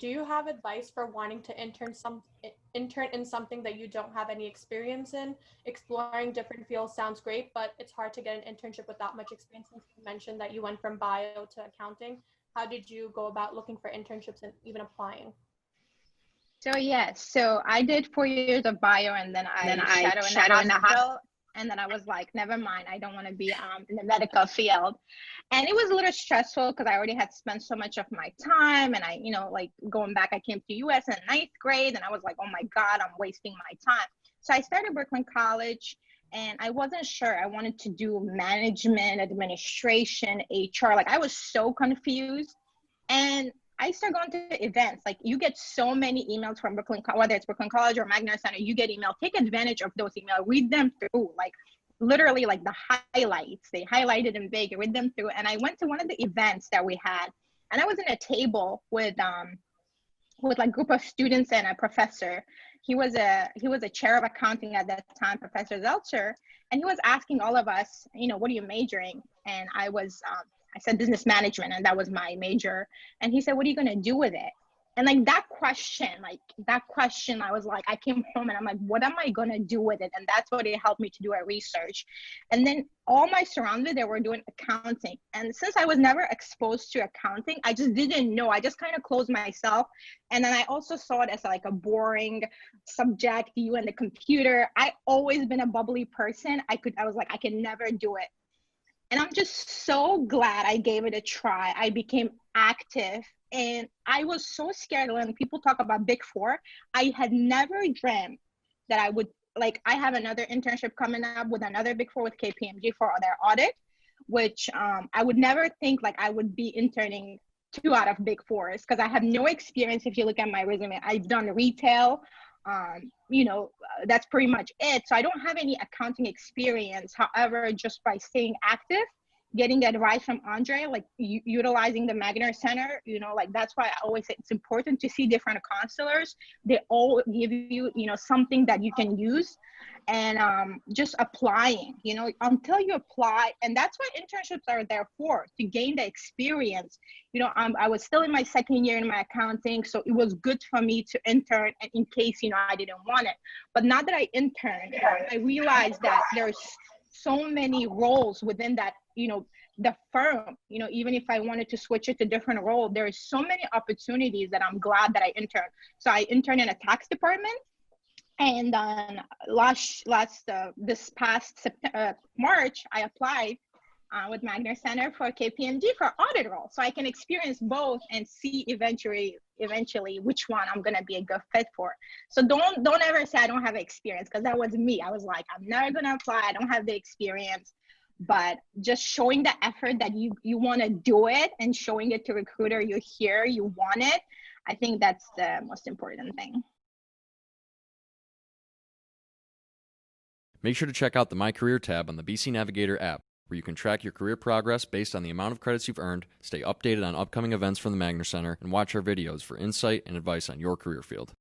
do you have advice for wanting to intern in something that you don't have any experience in? Exploring different fields sounds great, but it's hard to get an internship without much experience. Since you mentioned that you went from bio to accounting, how did you go about looking for internships and even applying? So yes, so I did 4 years of bio, and then I shadow in a hospital, and then I was like, never mind, I don't want to be in the medical field. And it was a little stressful because I already had spent so much of my time, and I, like going back, I came to US in ninth grade, and I was like, oh my God, I'm wasting my time. So I started Brooklyn College, and I wasn't sure. I wanted to do management, administration, HR. Like I was so confused. And I started going to events. Like you get so many emails from Brooklyn, whether it's Brooklyn College or Magna Center, you get email. Take advantage of those emails. Read them through, like literally like the highlights. They highlighted in big. Read them through. And I went to one of the events that we had, and I was in a table with like group of students and a professor. He was a chair of accounting at that time, Professor Zelcher, and he was asking all of us, what are you majoring? And I said business management, and that was my major. And he said, what are you going to do with it? And like that question, I was like, I came home and I'm like, what am I going to do with it? And that's what it helped me to do a research. And then all my surroundings, they were doing accounting. And since I was never exposed to accounting, I just didn't know. I just kind of closed myself. And then I also saw it as like a boring subject, you and the computer. I always been a bubbly person. I was like, I can never do it. And I'm just so glad I gave it a try. I became active, and I was so scared when people talk about Big Four. I had never dreamt that I would, like, I have another internship coming up with another Big Four with KPMG for their audit, which I would never think like I would be interning 2 out of Big Fours because I have no experience. If you look at my resume, I've done retail. That's pretty much it. So I don't have any accounting experience. However, just by staying active, getting advice from Andre, like utilizing the Magner Center, like that's why I always say it's important to see different counselors. They all give you, something that you can use, and just applying, until you apply. And that's what internships are there for, to gain the experience. I was still in my second year in my accounting, so it was good for me to intern in case, I didn't want it. But now that I interned, I realized that there's so many roles within that, the firm, even if I wanted to switch it to different role, there is so many opportunities that I'm glad that I interned. So I interned in a tax department. And then this past March, I applied with Magner Center for KPMG for audit role. So I can experience both and see eventually which one I'm going to be a good fit for. So don't ever say I don't have experience, because that was me. I was like, I'm never going to apply. I don't have the experience. But just showing the effort that you want to do it, and showing it to recruiter, you're here, you want it. I think that's the most important thing. Make sure to check out the My Career tab on the BC Navigator app, where you can track your career progress based on the amount of credits you've earned, stay updated on upcoming events from the Magner Center, and watch our videos for insight and advice on your career field.